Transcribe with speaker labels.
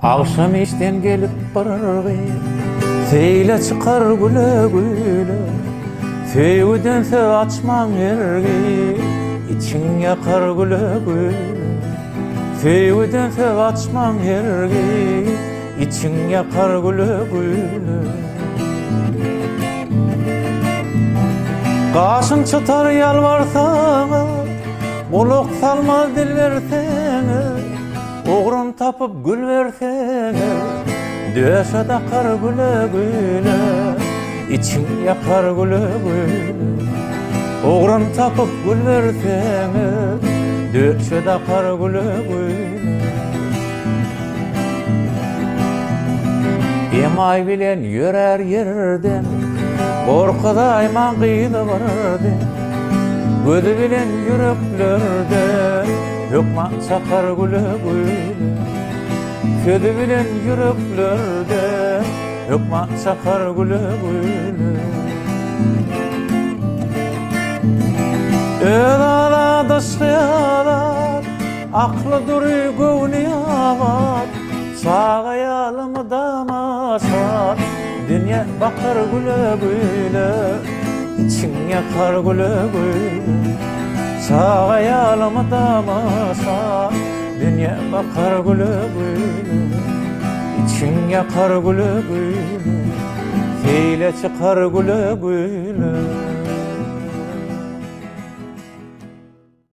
Speaker 1: Akşam işten gelip barargı, feyle çıkar güle güle. Feyudense açman ergi, için yakar güle güle. Feyudense açman ergi, için yakar güle güle. Kaşın çıtar yalvarsana, kulak salmaz dil versene. Oğrun tapıp gül versene, döşe dakar güle güle. İçin yakar güle güle. Oğrun tapıp gül versene, döşe dakar güle güle. Emay bilen yörer yerden, korkuda ayman kıyıda vardı. Gözü bilen yüreklerde, hükman çakar güle güle. Gözü bilen yüreklerde, hükman çakar güle güle. Ödala dışkıyalar, aklı duru gövni avat. Sağ ayalımı damasat, dünya bakar güle güle. İçin yakar güle güle. Sağ ayalımı damasat, dünya bakar güle güle. İçin yakar güle güle. Feyle çıkar güle güle.